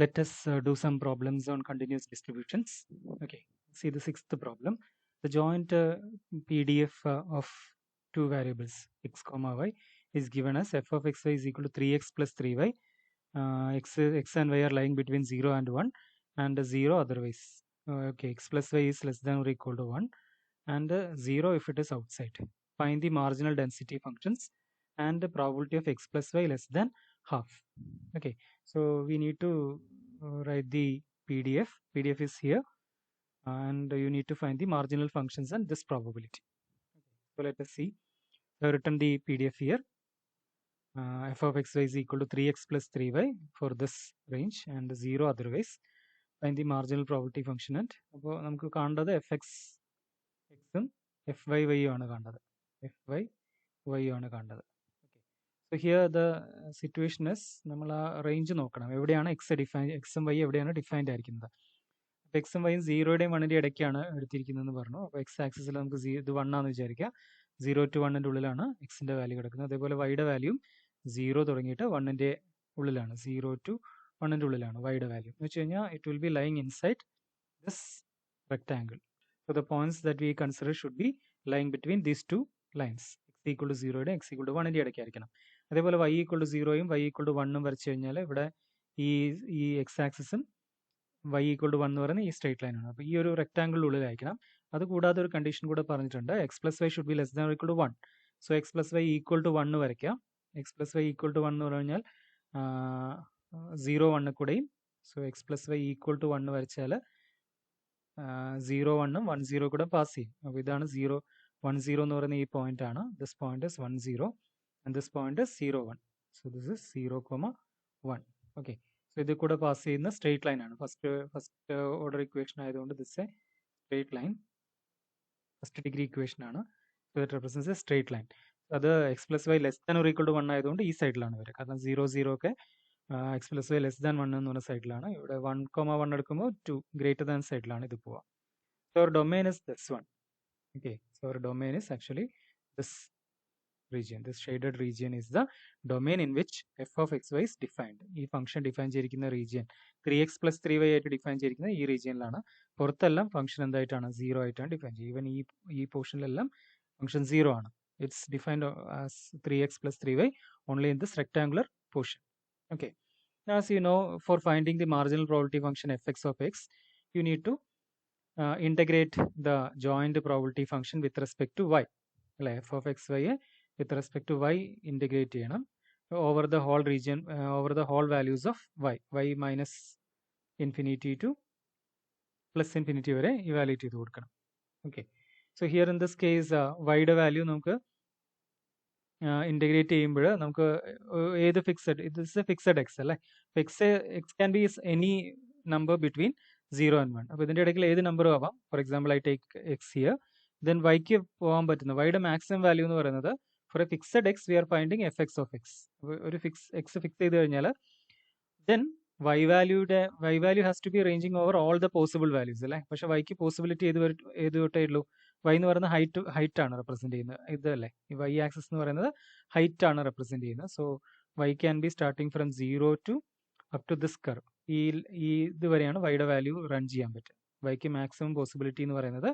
Let us do some problems on continuous distributions. Okay, see the sixth problem. The joint PDF of two variables x comma y is given as f of xy is equal to 3x plus 3y. X and y are lying between 0 and 1 and 0 otherwise. Okay, x plus y is less than or equal to 1 and 0 if it is outside. Find the marginal density functions and the probability of x plus y less than half. Okay, so we need to write the PDF. PDF is here and you need to find the marginal functions and this probability. So let us see. I have written the PDF here. F of xy is equal to 3x plus 3y for this range and 0 otherwise. Find the marginal probability function and അപ്പോൾ നമുക്ക് കാണേണ്ടത് F X എക്സും F Y Y ആണ് കാണേണ്ടത്. F Y Y ആണ് കാണേണ്ടത്. Okay, so here the situation is നമ്മൾ ആ റേഞ്ച് നോക്കണം. എവിടെയാണ് എക്സ് ഡിഫൈൻ, എക്സും വൈ എവിടെയാണ് ഡിഫൈൻഡ് ആയിരിക്കുന്നത്. അപ്പോൾ എക്സും വൈയും 0യുടെയും 1ൻ്റെയും ഇടയ്ക്കാണ് എടുത്തിരിക്കുന്നതെന്ന് പറഞ്ഞു. അപ്പോൾ എക്സ് ആക്സിസിൽ നമുക്ക് ഇത് 1 ആണെന്ന് വിചാരിക്കുക. 0 to 1 ഉള്ളിലാണ് എക്സിൻ്റെ വാല്യൂ കിടക്കുന്നത്. അതേപോലെ വൈയുടെ വാല്യൂം 0 തുടങ്ങിയിട്ട് 1ൻ്റെ ഉള്ളിലാണ്. 0 to 1ൻ്റെ ഉള്ളിലാണ് വൈയുടെ വാല്യൂ എന്ന് വെച്ച് കഴിഞ്ഞാൽ it will be lying inside this rectangle. So the points that we consider should be lying between these two lines. X equal to 0യുടെ x equal to 1ൻ്റെ ഇടയ്ക്കായിരിക്കണം. അതേപോലെ y equal to 0യും y equal to 1ഉം വരച്ചു കഴിഞ്ഞാൽ ഇവിടെ ഈ X ആക്സിസും y equal to 1 എന്ന് പറയുന്നത് ഈ straight ലൈനാണ്. അപ്പോൾ ഈ ഒരു റെക്ടാങ്കിളിനുള്ളിലായിരിക്കണം. അതുകൂടാതെ ഒരു കണ്ടീഷൻ കൂടെ പറഞ്ഞിട്ടുണ്ട്. X plus y should be less than or equal to 1. So x plus Y equal to 1 വരയ്ക്കാം. X plus Y equal to 1 എന്ന് പറഞ്ഞു കഴിഞ്ഞാൽ 0 1 കൂടെയും. So x plus Y equal to 1 വരച്ചാൽ 0 1ഉം 1 0 കൂടെ പാസ് ചെയ്യും. അപ്പോൾ ഇതാണ് 0 1 0 എന്ന് പറയുന്ന ഈ പോയിന്റ് ആണ്. This point is 1 0 and this point is 0 1. So this is 0 1. Okay, so ഇത് കൂടെ പാസ് ചെയ്യുന്ന സ്ട്രേറ്റ് ലൈൻ ആണ്. ഫസ്റ്റ് ഓർഡർ ഇക്വേഷൻ ആയതുകൊണ്ട് this a straight line, first degree equation ആണ്. So that represents a straight line. അത് X plus Y less than or equal to 1 ആയതുകൊണ്ട് ഈ സൈഡിലാണ് വരിക. കാരണം 0 0 ഒക്കെ X plus Y less than 1 എന്ന് പറഞ്ഞ സൈഡിലാണ്. ഇവിടെ 1 എടുക്കുമ്പോൾ 2 ഗ്രേറ്റർ ദാൻ സൈഡിലാണ് ഇത് പോവുക. So our domain is this one. Okay, so our domain is actually this region. This shaded region is the domain in which f of xy is defined. ഈ function define ചെയ്തിരിക്കുന്ന region 3x plus 3y ആയിട്ട് define ചെയ്തിരിക്കുന്ന ഈ റീജിയനിലാണ്. പുറത്തെല്ലാം function എന്തായിട്ടാണ് 0 ആയിട്ടാണ് define ചെയ്യുക. Even ഈ പോർഷനിലെല്ലാം function 0 ആണ്. It's defined as 3x plus 3y only in this rectangular portion. Okay, as you know, for finding the marginal probability function fx of x, you need to integrate the joint probability function with respect to y. അല്ലെ, F of X Y with respect to Y integrate ചെയ്യണം over the whole region, over the whole values of Y minus infinity to plus infinity വരെ evaluate ചെയ്ത് കൊടുക്കണം. Okay, so here in this case വൈയുടെ value നമുക്ക് integrate ചെയ്യുമ്പോൾ നമുക്ക് ഏത് fixed, ഇത് ഇസ് എ ഫിക്സഡ് എക്സ് അല്ലേ. X can be any number between 0 and 1. അപ്പോൾ ഇതിൻ്റെ ഇടയ്ക്ക് ഏത് നമ്പറും ആവാം. For example I take x here, then വൈക്ക് പോകാൻ പറ്റുന്ന വൈയുടെ മാക്സിമം വാല്യൂ എന്ന് പറയുന്നത് for a fixed x we are finding f x of x. ഒരു എക്സ് ഫിക്സ് ചെയ്ത് കഴിഞ്ഞാൽ then y value has to be ranging over all the possible values അല്ലേ. പക്ഷെ വൈക്ക് പോസിബിലിറ്റി ഏത് തൊട്ടേ ഉള്ളൂ. വൈ എന്ന് പറയുന്നത് ഹൈറ്റ് ആണ് റെപ്രസെന്റ് ചെയ്യുന്നത്. ഇതല്ലേ ഈ വൈ ആക്സിസ് എന്ന് പറയുന്നത് ഹൈറ്റ് ആണ് റെപ്രസെന്റ് ചെയ്യുന്നത്. So y can be starting from 0 to up to this curve. ഈ ഇതുവരെയാണ് വൈയുടെ വാല്യൂ റൺ ചെയ്യാൻ പറ്റുക. വൈക്ക് മാക്സിമം പോസിബിലിറ്റി എന്ന് പറയുന്നത്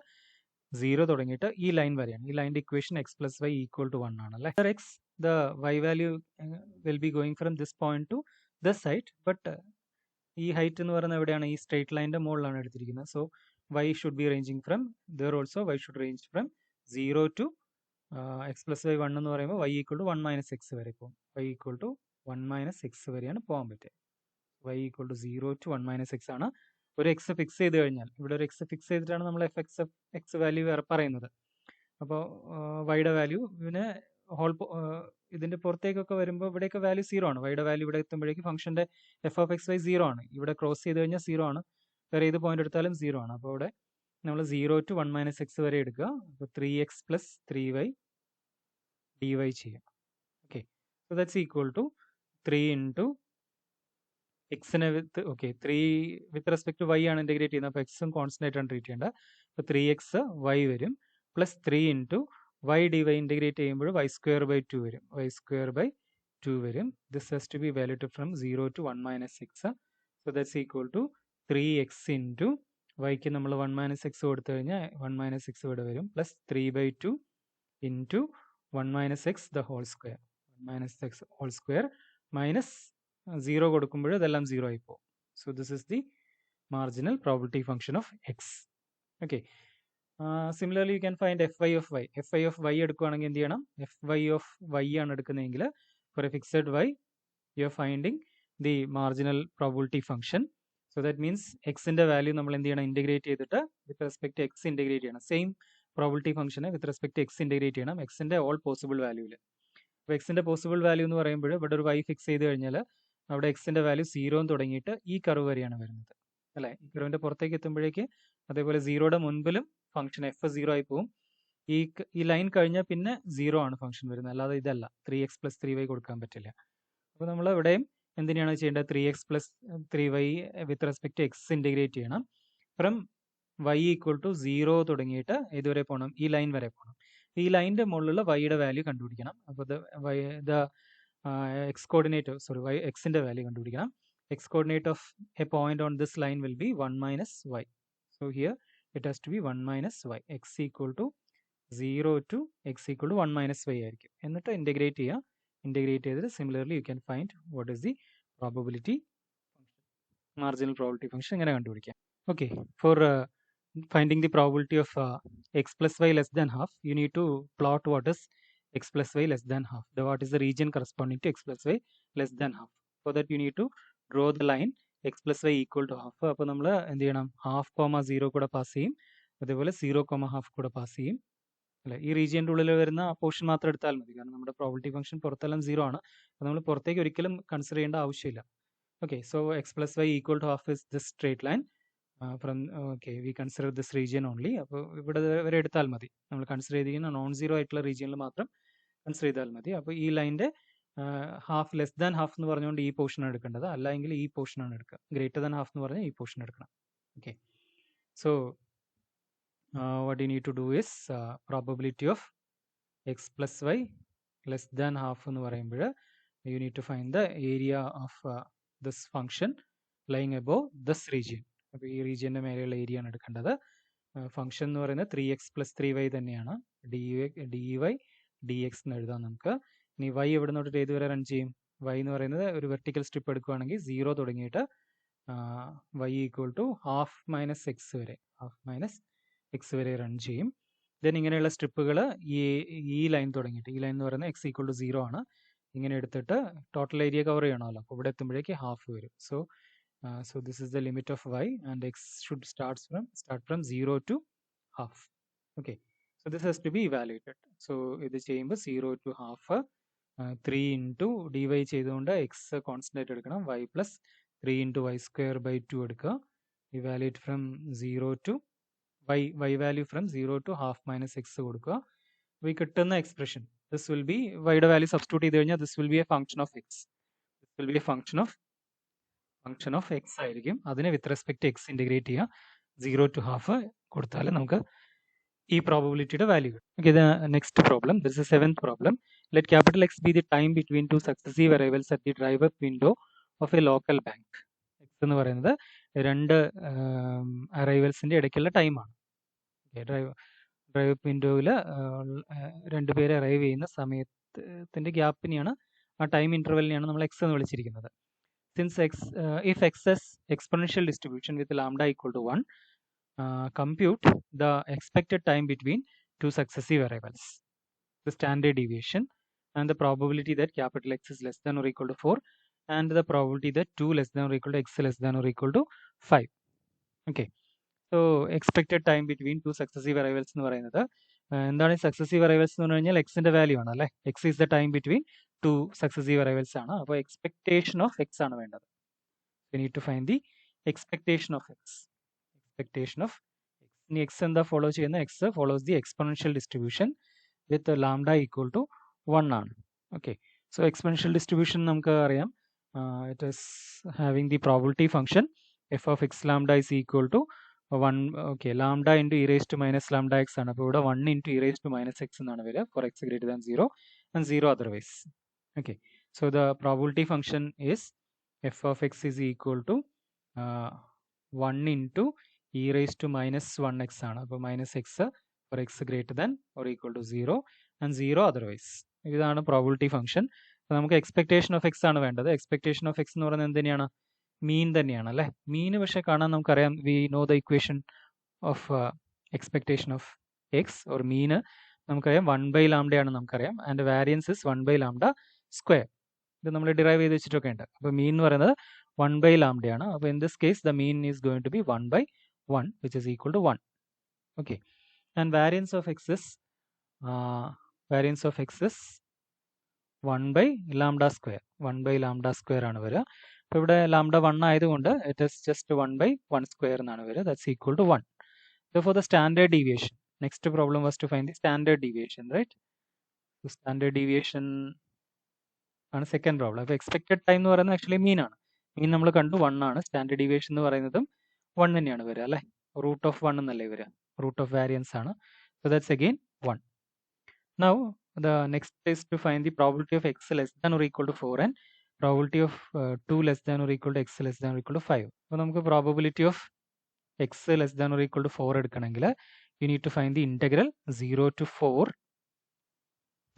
0 തുടങ്ങിയിട്ട് ഈ ലൈൻ വരെയാണ്. ഈ ലൈൻ്റെ equation X plus Y equal to 1 ആണ് അല്ലേ. X the Y value will be going from this point to this height, but ഈ ഹൈറ്റ് എന്ന് പറയുന്നത് എവിടെയാണ്? ഈ സ്ട്രേറ്റ് ലൈൻ്റെ മുകളിലാണ് എടുത്തിരിക്കുന്നത്. So Y should be ranging from there also Y should range from 0 to X plus Y 1 എന്ന് പറയുമ്പോൾ Y equal to 1 minus X വരെ പോകും. Y equal to 1 minus x വരെയാണ് പോകാൻ പറ്റുക. y equal to 0 to 1 minus x ആണ്. ഒരു x fix ചെയ്ത് കഴിഞ്ഞാൽ, ഇവിടെ ഒരു എക്സ് ഫിക്സ് ചെയ്തിട്ടാണ് നമ്മൾ എക്സ് വാല്യൂ പറയുന്നത്. അപ്പോൾ വൈയുടെ വാല്യൂ പിന്നെ ഇതിന്റെ പുറത്തേക്കൊക്കെ വരുമ്പോൾ ഇവിടെയൊക്കെ വാല്യൂ 0 ആണ്. വൈയുടെ വാല്യൂ ഇവിടെ എത്തുമ്പോഴേക്ക് ഫംഗ്ഷന്റെ എഫ് ഓഫ് എക്സ് വൈ 0 ആണ്. ഇവിടെ ക്രോസ് ചെയ്ത് കഴിഞ്ഞാൽ 0 ആണ്. വേറെ ഏത് പോയിന്റ് എടുത്താലും 0 ആണ്. അപ്പോൾ ഇവിടെ നമ്മൾ 0 to 1 മൈനസ് എക്സ് വരെ എടുക്കുക. അപ്പോൾ 3x plus 3y dy ചെയ്യാം. Okay, so that's equal to 3 into എക്സിനെ with 3 with respect to Y ആണ് ഇൻറ്റഗ്രേറ്റ് ചെയ്യുന്നത്. അപ്പോൾ എക്സും കോൺസ്റ്റന്റ് ആയിട്ടാണ് ട്രീറ്റ് ചെയ്യേണ്ടത്. അപ്പോൾ 3x y വരും plus 3 into y dy integrate ചെയ്യുമ്പോൾ y square by 2 വരും. y square by 2 വരും. This has to be valued from 0 to 1 minus 6. So that's equal to 3x into y-ക്ക് നമ്മൾ 1 minus x കൊടുത്തു കഴിഞ്ഞാൽ 1 minus x ഇവിടെ വരും plus 3/2 into 1 minus x the whole square 1 minus x whole square minus 0 കൊടുക്കുമ്പോൾ ഇതെല്ലാം 0 ആയി പോകും. So this is the marginal probability function of x. Okay. Similarly you can find fy of y. Fy of y എടുക്കുകയാണെങ്കിൽ എന്ത് ചെയ്യണം? fy of y ആണ് എടുക്കുന്നതെങ്കിൽ for a fixed y you are finding the marginal probability function. So that means x ന്റെ value നമ്മൾ എന്ത് ചെയ്യണം? Integrate ചെയ്തിട്ട് വിത്ത് റെസ്പെക്ട് x ഇൻറ്റഗ്രേറ്റ് ചെയ്യണം. സെയിം പ്രോബിലിറ്റി ഫംഗ്ഷനെ വിത്ത് റെസ്പെക്ട് x ഇൻറ്റഗ്രേറ്റ് ചെയ്യണം x ന്റെ ഓൾ പോസിബിൾ വാല്യൂവിൽ. അപ്പോൾ x ന്റെ പോസിബിൾ വാല്യൂ എന്ന് പറയുമ്പോൾ ഇവിടെ ഒരു y ഫിക്സ് ചെയ്ത് കഴിഞ്ഞാൽ അവിടെ x ന്റെ വാല്യൂ 0 തുടങ്ങിയിട്ട് ഈ കർവ് വരെയാണ് വരുന്നത് അല്ലേ? ഈ കർവിൻ്റെ പുറത്തേക്ക് എത്തുമ്പോഴേക്ക് അതേപോലെ 0യുടെ മുൻപിലും ഫംഗ്ഷൻ f 0 ആയി പോകും. ഈ ലൈൻ കഴിഞ്ഞാൽ പിന്നെ 0 ആണ് ഫംഗ്ഷൻ വരുന്നത്, അല്ലാതെ ഇതല്ല 3x + 3y കൊടുക്കാൻ പറ്റില്ല. അപ്പോൾ നമ്മൾ ഇവിടെയും എന്തിനാണ് ചെയ്യേണ്ടത്? 3x + 3y with respect x integrate ചെയ്യണം. ഫ്രം y = 0 തുടങ്ങിയിട്ട് ഇതുവരെ പോകണം, ഈ ലൈൻ വരെ പോകണം. ഈ ലൈനിൻ്റെ മുകളിലുള്ള വൈയുടെ വാല്യൂ കണ്ടുപിടിക്കണം. അപ്പോൾ എക്സ് കോർഡിനേറ്റ് എക്സിൻ്റെ വാല്യൂ കണ്ടുപിടിക്കണം. X coordinate of a point on this line will be 1 minus y. So here it has to be 1 minus y. x = 0 to x = 1 minus y ആയിരിക്കും. എന്നിട്ട് ഇൻറ്റഗ്രേറ്റ് ചെയ്യുക. ഇൻറ്റഗ്രേറ്റ് ചെയ്തിട്ട് similarly you can find what is the probability marginal probability function ഇങ്ങനെ കണ്ടുപിടിക്കാം. Okay, for finding the probability of x plus y less than half, you need to plot what is x plus y less than half. What is the region corresponding to x plus y less than half? For that you need to draw the line x plus y equal to half. അപ്പോൾ നമ്മൾ എന്ത് ചെയ്യണം? 1/2, 0 കൂടെ pass ചെയ്യും, അതേപോലെ 0, half കൂടെ pass ചെയ്യും അല്ലേ? ഈ റീജിയൻ്റെ ഉള്ളിൽ വരുന്ന ആ പോർഷൻ മാത്രം എടുത്താൽ മതി, കാരണം നമ്മുടെ പ്രോബിലിറ്റി ഫംഗ്ഷൻ പുറത്തെല്ലാം 0 ആണ്. അപ്പോൾ നമ്മൾ പുറത്തേക്ക് ഒരിക്കലും കൺസിഡർ ചെയ്യേണ്ട ആവശ്യമില്ല. Okay, so x plus y equal to half is this straight line. We consider this region only. അപ്പോൾ ഇവിടെ വരെ എടുത്താൽ മതി. നമ്മൾ കൺസിഡർ ചെയ്തിരിക്കുന്ന നോൺ സീറോ ആയിട്ടുള്ള റീജിയനിൽ മാത്രം കൺസിഡർ ചെയ്താൽ മതി. അപ്പോൾ ഈ ലൈൻ്റെ ഹാഫ് ലെസ് ദാൻ ഹാഫ് എന്ന് പറഞ്ഞുകൊണ്ട് ഈ പോർഷനാണ് എടുക്കേണ്ടത്, അല്ലെങ്കിൽ ഈ പോർഷനാണ് എടുക്കുക. ഗ്രേറ്റർ ദാൻ ഹാഫ് എന്ന് പറഞ്ഞാൽ ഈ പോർഷൻ എടുക്കണം. Okay, so what you need to do is probability of x plus Y less than half എന്ന് പറയുമ്പോൾ you need to find the area of this function lying above this region. അപ്പോൾ ഈ റീജിയൻ്റെ മേലെയുള്ള area ആണ് എടുക്കേണ്ടത്. Function എന്ന് പറയുന്നത് 3x + 3y തന്നെയാണ്. dy dx എന്ന് എഴുതാം നമുക്ക്. ഇനി y എവിടെ നിന്നോട്ട് ഏത് വരെ റൺ ചെയ്യും? y എന്ന് പറയുന്നത് ഒരു വെർട്ടിക്കൽ സ്ട്രിപ്പ് എടുക്കുകയാണെങ്കിൽ 0 തുടങ്ങിയിട്ട് y = ½ - x വരെ, ½ - x വരെ റൺ ചെയ്യും. ദെൻ ഇങ്ങനെയുള്ള സ്ട്രിപ്പുകൾ ഈ ലൈൻ തുടങ്ങിയിട്ട്, ഈ ലൈൻ എന്ന് പറയുന്നത് x = 0 ആണ്, ഇങ്ങനെ എടുത്തിട്ട് ടോട്ടൽ ഏരിയ കവർ ചെയ്യണമല്ലോ. അപ്പോൾ ഇവിടെ എത്തുമ്പോഴേക്ക് ഹാഫ് വരും. So this is the limit of y, and x should start from 0 to half. Okay, so this has to be evaluated. So ഇത് ചെയ്യുമ്പോൾ 0 to half 3 into dy ചെയ്തുകൊണ്ട് x കോൺസ്റ്റന്റ് ആയിട്ട് എടുക്കണം, y plus 3 into y²/2 എടുക്കുക. evaluate from 0 to y value from 0 to ½ - x കൊടുക്കുക. ഈ കിട്ടുന്ന expression this will be yയുടെ വാല്യൂ സബ്സ്റ്റിറ്റ്യൂട്ട് ചെയ്ത് കഴിഞ്ഞാൽ this will be a function of x. This will be a function of x ആയിരിക്കും. അതിനെ വിത്ത് respect x integrate ചെയ്യുക. 0 to half കൊടുത്താൽ നമുക്ക് ഈ പ്രോബബിലിറ്റിയുടെ വാല്യൂ കിട്ടും. Okay, next problem, this is 7th problem. Let capital X be the time between two successive arrivals at the drive up window of A local bank. X എന്ന് പറയുന്നത് രണ്ട് അറൈവൽസിൻ്റെ ഇടയ്ക്കുള്ള ടൈമാണ്. ഡ്രൈവ് അപ്പ് വിൻഡോയിൽ രണ്ടുപേരെ അറൈവ് ചെയ്യുന്ന സമയത്തിൻ്റെ ഗ്യാപ്പിനെയാണ്, ആ ടൈം ഇൻ്റർവെലിനെയാണ് നമ്മൾ എക്സ് എന്ന് വിളിച്ചിരിക്കുന്നത്. Since if x is exponential distribution with lambda equal to 1, compute the expected time between two successive arrivals, the standard deviation, and the probability that capital X is less than or equal to 4, and the probability that 2 less than or equal to x less than or equal to 5. Okay, so expected time between two successive arrivals എന്ന് പറയുന്നത് എന്താണ്? Successive arrivals എന്ന് പറഞ്ഞു കഴിഞ്ഞാൽ എക്സിൻ്റെ value ആണ് അല്ലേ? X is the time between two successive arrivals ആണ്. അപ്പോൾ എക്സ്പെക്ടേഷൻ ഓഫ് എക്സ് ആണ് വേണ്ടത്. We need to find the expectation of x. ഇനി എക്സ് എന്താ ഫോളോ ചെയ്യുന്നത്? X follows the exponential distribution with lambda equal to 1 ആണ്. ഓക്കെ, സോ എക്സ്പൊണൻഷ്യൽ ഡിസ്ട്രിബ്യൂഷൻ നമുക്ക് അറിയാം, it is having the probability function f of x lambda is equal to 1. Okay, lambda into e raised to minus lambda x ആണ്. അപ്പോൾ ഇവിടെ 1 into e raised to minus x എന്നാണ് വരിക for x greater than 0 and 0 otherwise. Okay, so the probability function is f of x is equal to 1 into e raised to minus 1x ആണ്. അപ്പോൾ minus X for x greater than or equal to 0 and 0 otherwise. ഇതാണ് probability function. നമുക്ക് expectation of X ആണ് വേണ്ടത്. Expectation of X എന്ന് പറയുന്നത് എന്ത് തന്നെയാണ്? മീൻ തന്നെയാണ് അല്ലേ? മീന് പക്ഷെ കാണാൻ നമുക്കറിയാം, we know the equation of expectation of X or mean നമുക്കറിയാം 1/λ ആണ് നമുക്കറിയാം. And variance is 1/λ square. ഇത് നമ്മൾ ഡിറൈവ് ചെയ്ത് വെച്ചിട്ടൊക്കെ ഉണ്ട്. അപ്പോൾ മീൻ എന്ന് പറയുന്നത് 1/λ ആണ്. അപ്പോൾ in this case the mean is going to be 1/1 which is equal to 1. Okay. And variance of X is 1/λ square. 1/λ square ആണ് വരിക. അപ്പോൾ ഇവിടെ ലാംഡ 1 ആയതുകൊണ്ട് ഇറ്റ് ഇസ് ജസ്റ്റ് 1/1 സ്ക്വയർ എന്നാണ് വരിക. That's equal to 1. Therefore the standard deviation, next problem was to find the standard deviation, right? So standard deviation ആണ് second problem. അപ്പോൾ expected time എന്ന് പറയുന്നത് ആക്ച്വലി മീൻ ആണ്. മീൻ നമ്മൾ കണ്ടു 1 ആണ്. സ്റ്റാൻഡേർഡ് ഡീവിയേഷൻ എന്ന് പറയുന്നതും 1 തന്നെയാണ് വരിക അല്ലേ? റൂട്ട് ഓഫ് 1 എന്നല്ലേ വരിക? റൂട്ട് ഓഫ് വാരിയൻസ് ആണ്. So that's again 1. Now the next is to find the probability of x less than or equal to 4 and probability of 2 less than or equal to x less than or equal to 5. അപ്പോൾ നമുക്ക് probability of x less than or equal to 4 എടുക്കണമെങ്കിൽ you need to find the integral 0 to 4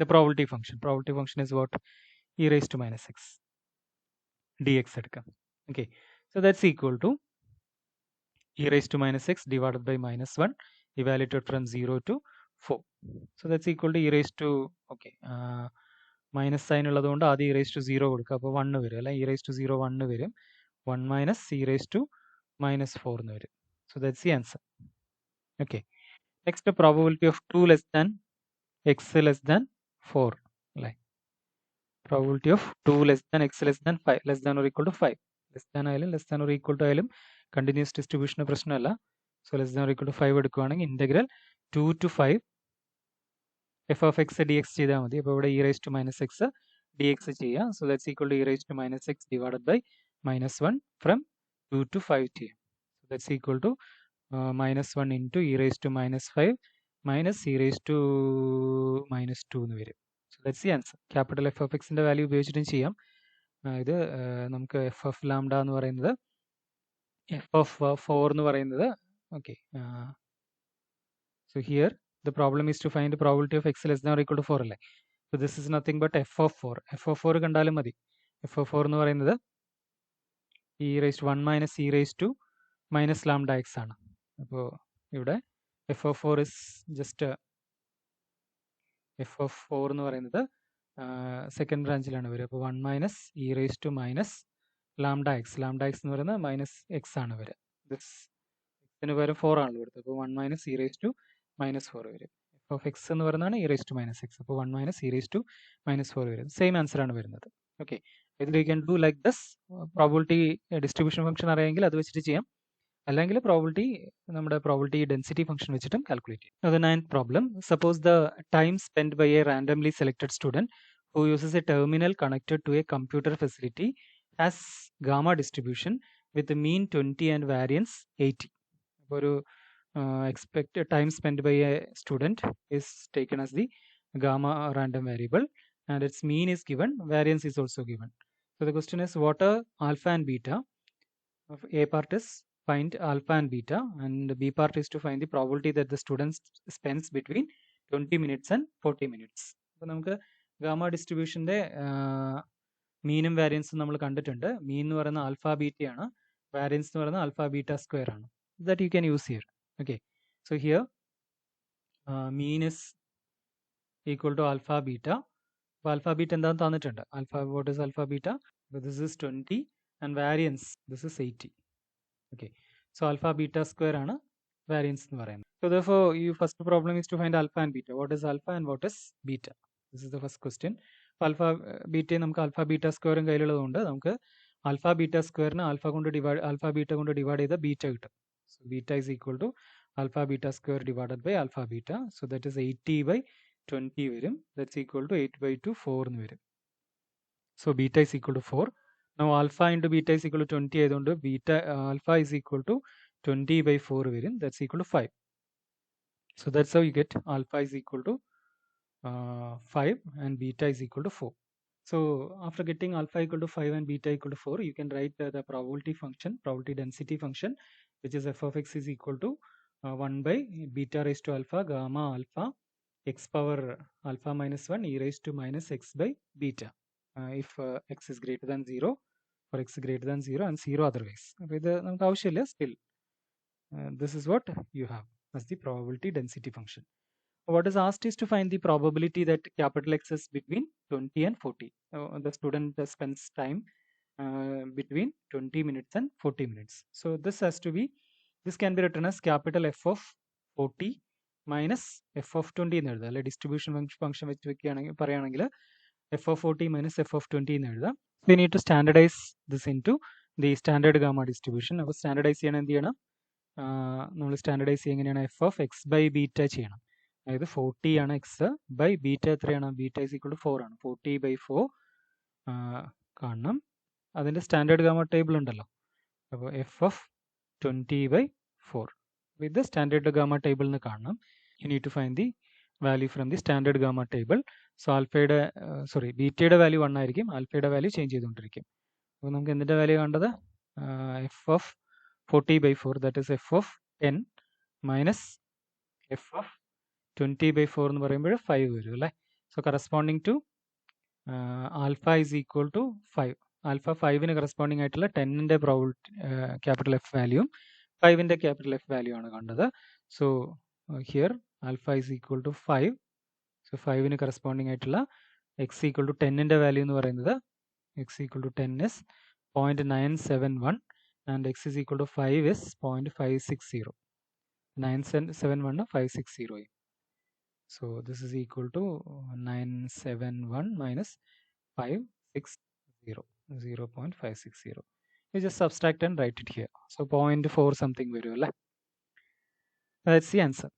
the probability function. Probability function is what? E raised to minus x dx എടുക്കാം. Okay, so that's equal to e raised to minus x divided by minus 1 evaluated from 0 to 4. So that's equal to e raised to, okay, minus sign ഉള്ളതുകൊണ്ട് ആദ്യം e raised to 0 കൊടുക്കുക. അപ്പോൾ 1 വരും അല്ലെ? e raised to 0 1 വരും. 1 minus e raised to minus 4 എന്ന് വരും. So that's the answer. Okay, next the probability of 2 less than x less than 4 അല്ലേ? probability of 2 less than x less than 5 less than or equal to 5. less than ആയാലും less than or equal to ആയാലും continuous ഡിസ്ട്രിബ്യൂഷന് പ്രശ്നമല്ല. So less than or equal to 5 എടുക്കുകയാണെങ്കിൽ integral 2 to 5 f of x dx ചെയ്താൽ മതി. അപ്പോൾ ഇവിടെ e raised to minus x dx ചെയ്യുക. So that's equal to e raised to minus x divided by minus 1 from 2 to 5 ചെയ്യാം. So that's equal to minus 1 into e raised to minus 5 minus e raised to minus 2 എന്ന് വരും. So that's the answer. Capital F of എക്സിൻ്റെ value ഉപയോഗിച്ചിട്ടും ചെയ്യാം. ഇത് നമുക്ക് F of lambda എന്ന് പറയുന്നത് F of 4 എന്ന് പറയുന്നത്, okay. So here the problem is to find the probability of x less than or equal to 4 അല്ലേ? So this is nothing but f of 4. f of 4 കണ്ടാലും മതി. f of 4 എന്ന് പറയുന്നത് e raised to 1 minus e raised to minus lambda x ആണ്. അപ്പോൾ ഇവിടെ f of 4 is just f of 4 എന്ന് പറയുന്നത് സെക്കൻഡ് ബ്രാഞ്ചിലാണ് വരിക. അപ്പോൾ 1 minus e raised to minus lambda X. Lambda X എന്ന് പറയുന്നത് മൈനസ് എക്സ് ആണ് വരിക. ദിസ് ഇതിന് പകരം 4 ആണല്ലോ കൊടുത്തത്. അപ്പോൾ 1 minus e raised to minus 4 വരും. എഫ് ഓഫ് എക്സ് എന്ന് പറയുന്നതാണ് e raised to minus x. അപ്പോൾ 1 minus e raised to minus 4 വരും. സെയിം ആൻസർ ആണ് വരുന്നത്. ഓക്കെ, ഇതിൽ you can do like this. Probability distribution function അറിയാമെങ്കിൽ അത് വെച്ചിട്ട് ചെയ്യാം. അല്ലെങ്കിൽ പ്രോബിലിറ്റി നമ്മുടെ പ്രോബിലിറ്റി ഡെൻസിറ്റി ഫംഗ്ഷൻ വെച്ചിട്ടും കാൽക്കുലേറ്റ് ചെയ്യും. അത് 9th problem. Suppose the time spend by a randomly selected student who uses a terminal connected to a computer facility has gamma distribution with a mean 20 and variance 80. ഒരു expected time spent by a student is taken as the gamma random variable and its mean is given, variance is also given. So the question is, what are alpha and beta? A part is find alpha and beta and B part is to find the probability that the student spends between 20 minutes and 40 minutes. അപ്പോൾ നമുക്ക് gamma ഡിസ്ട്രിബ്യൂഷൻ്റെ മീനും വാരിയൻസും നമ്മൾ കണ്ടിട്ടുണ്ട്. മീൻ എന്ന് പറയുന്നത് alpha ബീറ്റയാണ്, variance എന്ന് പറയുന്നത് alpha beta square ആണ്. That you can use here. Okay, so here mean is equal to alpha beta. അപ്പോൾ ആൽഫ ബീറ്റ എന്താണെന്ന് തന്നിട്ടുണ്ട്. Alpha what is alpha beta? This is 20 and variance this is 80. Okay, so alpha beta square ആണ് variance എന്ന് പറയുന്നത്. So therefore your first problem is to find alpha and beta. What is alpha and what is beta? This is the first question. alpha beta നമുക്ക് alpha beta square കയ്യിലുള്ളതുകൊണ്ട് നമുക്ക് alpha beta square-നെ alpha beta കൊണ്ട് divide ചെയ്ത beta കിട്ടും. So beta is equal to alpha beta square divided by alpha beta. So that is 80 by 20 വരും. That's equal to 8 by 2 4 എന്ന് വരും. So beta is equal to 4. Now alpha into beta is equal to 20 ആയതുകൊണ്ട് beta alpha is equal to 20 by 4 വരും. That's equal to 5. So that's how you get alpha is equal to 5 and beta is equal to 4. So after getting alpha equal to 5 and beta equal to 4, you can write the probability function, probability density function, which is f of x is equal to 1 by beta raised to alpha gamma alpha x power alpha minus 1 e raised to minus x by beta. If x is greater than 0, for x greater than 0 and 0 otherwise. Still, this is what you have as the probability density function. What is asked is to find the probability that capital X is between 20 and 40. The student spends time between 20 minutes and 40 minutes. So this can be written as capital F of 40 minus F of 20 എന്ന് എഴുതാം. അല്ലെ distribution function വെച്ച് പറയുകയാണെങ്കിൽ F of 40 minus F of 20 എന്ന് എഴുതാം. We need to standardize this into the standard gamma distribution. അപ്പോൾ standardize ചെയ്യണം എന്ത് ചെയ്യണം? നമ്മൾ സ്റ്റാൻഡർഡൈസ് ചെയ്യുക എങ്ങനെയാണ്? F of x by beta ചെയ്യണം. അതായത് 40 ആണ് എക്സ് ബൈ ബീറ്റ എത്രയാണ്? ബീറ്റ ഇസ് ഈക്വൽ ടു 4 ആണ്. 40 ബൈ 4 കാണണം. അതിൻ്റെ സ്റ്റാൻഡേർഡ് ഗാമ ടേബിൾ ഉണ്ടല്ലോ. അപ്പോൾ എഫ് ഓഫ് 20 ബൈ 4 ഇത് സ്റ്റാൻഡേർഡ് ഗാമ ടേബിളിൽ നിന്ന് കാണണം. You need to find the value from the standard gamma table. So ആൽഫയുടെ ബീറ്റയുടെ വാല്യൂ 1 ആയിരിക്കും, ആൽഫയുടെ വാല്യൂ ചേഞ്ച് ചെയ്തുകൊണ്ടിരിക്കും. അപ്പോൾ നമുക്ക് എന്തിൻ്റെ വാല്യൂ കണ്ടത്? F of 40 by 4, that is f of 10 minus f of 20 by 4 എന്ന് പറയുമ്പോൾ 5 വരും അല്ലേ. So corresponding to alpha is equal to 5. Alpha 5ന് കറസ്പോണ്ടിങ് ആയിട്ടുള്ള 10ൻ്റെ പ്രോബിലിറ്റി ക്യാപിറ്റൽ എഫ് വാല്യൂയും 5ൻ്റെ ക്യാപിറ്റൽ എഫ് വാല്യൂ ആണ് കണ്ടത്. So here alpha is equal to 5. സോ 5ന് കറസ്പോണ്ടിങ് ആയിട്ടുള്ള എക്സ് ഈക്വൽ ടു 10ൻ്റെ വാല്യൂ എന്ന് പറയുന്നത് X equal to 10 is 0.971 and x is equal to 5 is 0.560. 971 560. So this is equal to 971 minus 560, 0.560. You just subtract and write it here. So 0.4 something very well. That's the answer.